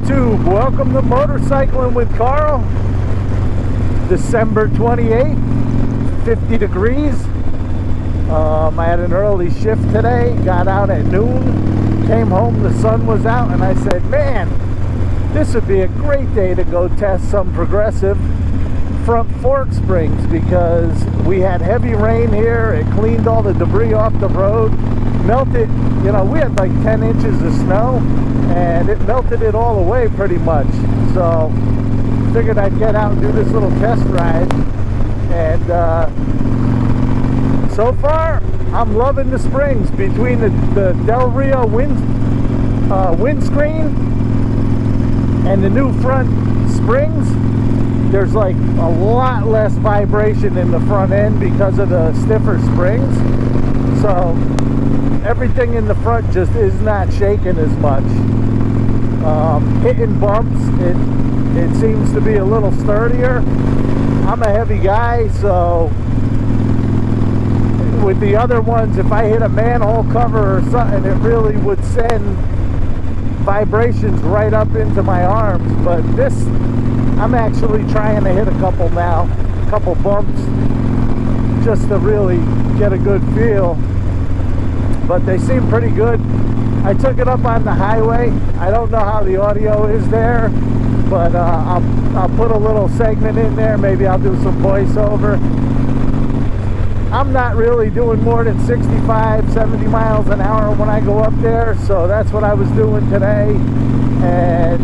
YouTube, welcome to Motorcycling with Carl. December 28th, 50 degrees. I had an early shift today, got out at noon, came home, the sun was out, and I said, man, this would be a great day to go test some progressive front fork springs, because we had heavy rain here. It cleaned all the debris off the road, melted, you know, we had like 10 inches of snow, and it melted it all away pretty much. So figured I'd get out and do this little test ride, and so far I'm loving the springs. Between the Del Rio windscreen and the new front springs, there's like a lot less vibration in the front end because of the stiffer springs. So everything in the front just is not shaking as much. Hitting bumps, it seems to be a little sturdier. I'm a heavy guy, so with the other ones, if I hit a manhole cover or something, it really would send vibrations right up into my arms. But this, I'm actually trying to hit a couple now, a couple bumps, just to really get a good feel. But they seem pretty good. I took it up on the highway. I don't know how the audio is there, but I'll put a little segment in there. Maybe I'll do some voiceover. I'm not really doing more than 65, 70 miles an hour when I go up there, so that's what I was doing today. And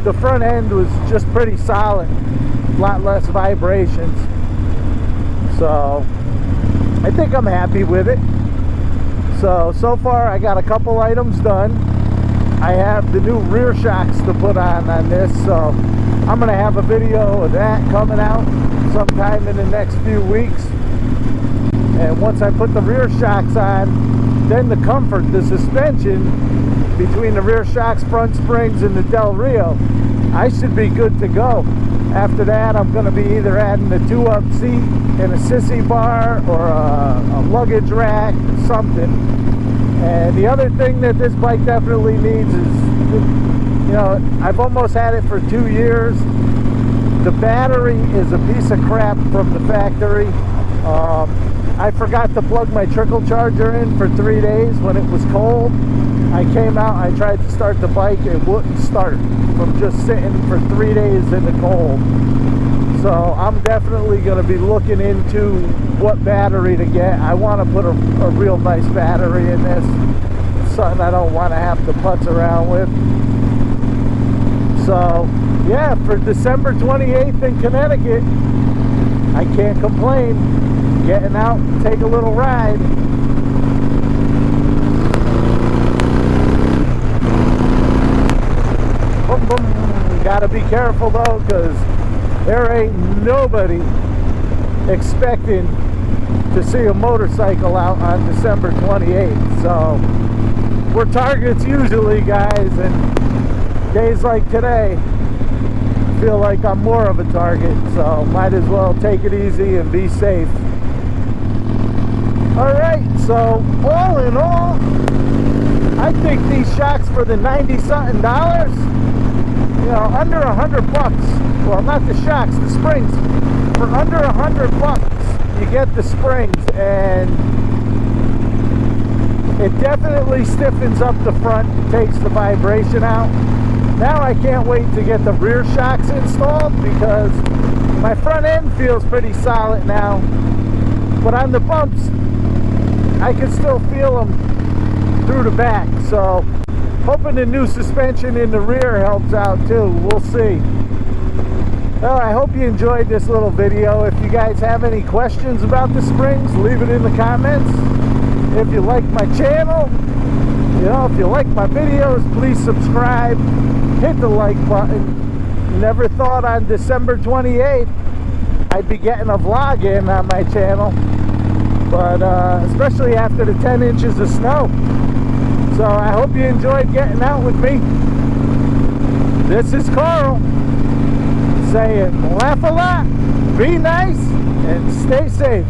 the front end was just pretty solid, a lot less vibrations. So I think I'm happy with it. So far I got a couple items done. I have the new rear shocks to put on this, so I'm gonna have a video of that coming out sometime in the next few weeks. And once I put the rear shocks on, then the comfort, the suspension between the rear shocks, front springs, and the Del Rio, I should be good to go. After that, I'm going to be either adding a 2-up seat and a sissy bar, or a luggage rack, something. And the other thing that this bike definitely needs is, you know, I've almost had it for 2 years. The battery is a piece of crap from the factory. I forgot to plug my trickle charger in for 3 days when it was cold. I came out, I tried to start the bike, it wouldn't start from just sitting for 3 days in the cold. So I'm definitely going to be looking into what battery to get. I want to put a real nice battery in this. It's something I don't want to have to putz around with. So yeah, for December 28th in Connecticut, I can't complain. Getting out, take a little ride. Boom, boom. Gotta be careful though, because there ain't nobody expecting to see a motorcycle out on December 28th. So we're targets usually, guys, and days like today, I feel like I'm more of a target, so might as well take it easy and be safe. Alright, so all in all, I think these shocks for the 90-something dollars, you know, under $100 bucks. Well, not the shocks, the springs. For under $100 bucks, you get the springs, and it definitely stiffens up the front, takes the vibration out. Now I can't wait to get the rear shocks installed, because my front end feels pretty solid now, but on the bumps I can still feel them through the back. So hoping the new suspension in the rear helps out too. We'll see. Well, I hope you enjoyed this little video. If you guys have any questions about the springs, leave it in the comments. If you like my channel, you know, if you like my videos, please subscribe, hit the like button. Never thought on December 28th I'd be getting a vlog in on my channel, but especially after the 10 inches of snow. So I hope you enjoyed getting out with me. This is Carl saying laugh a lot, be nice, and stay safe.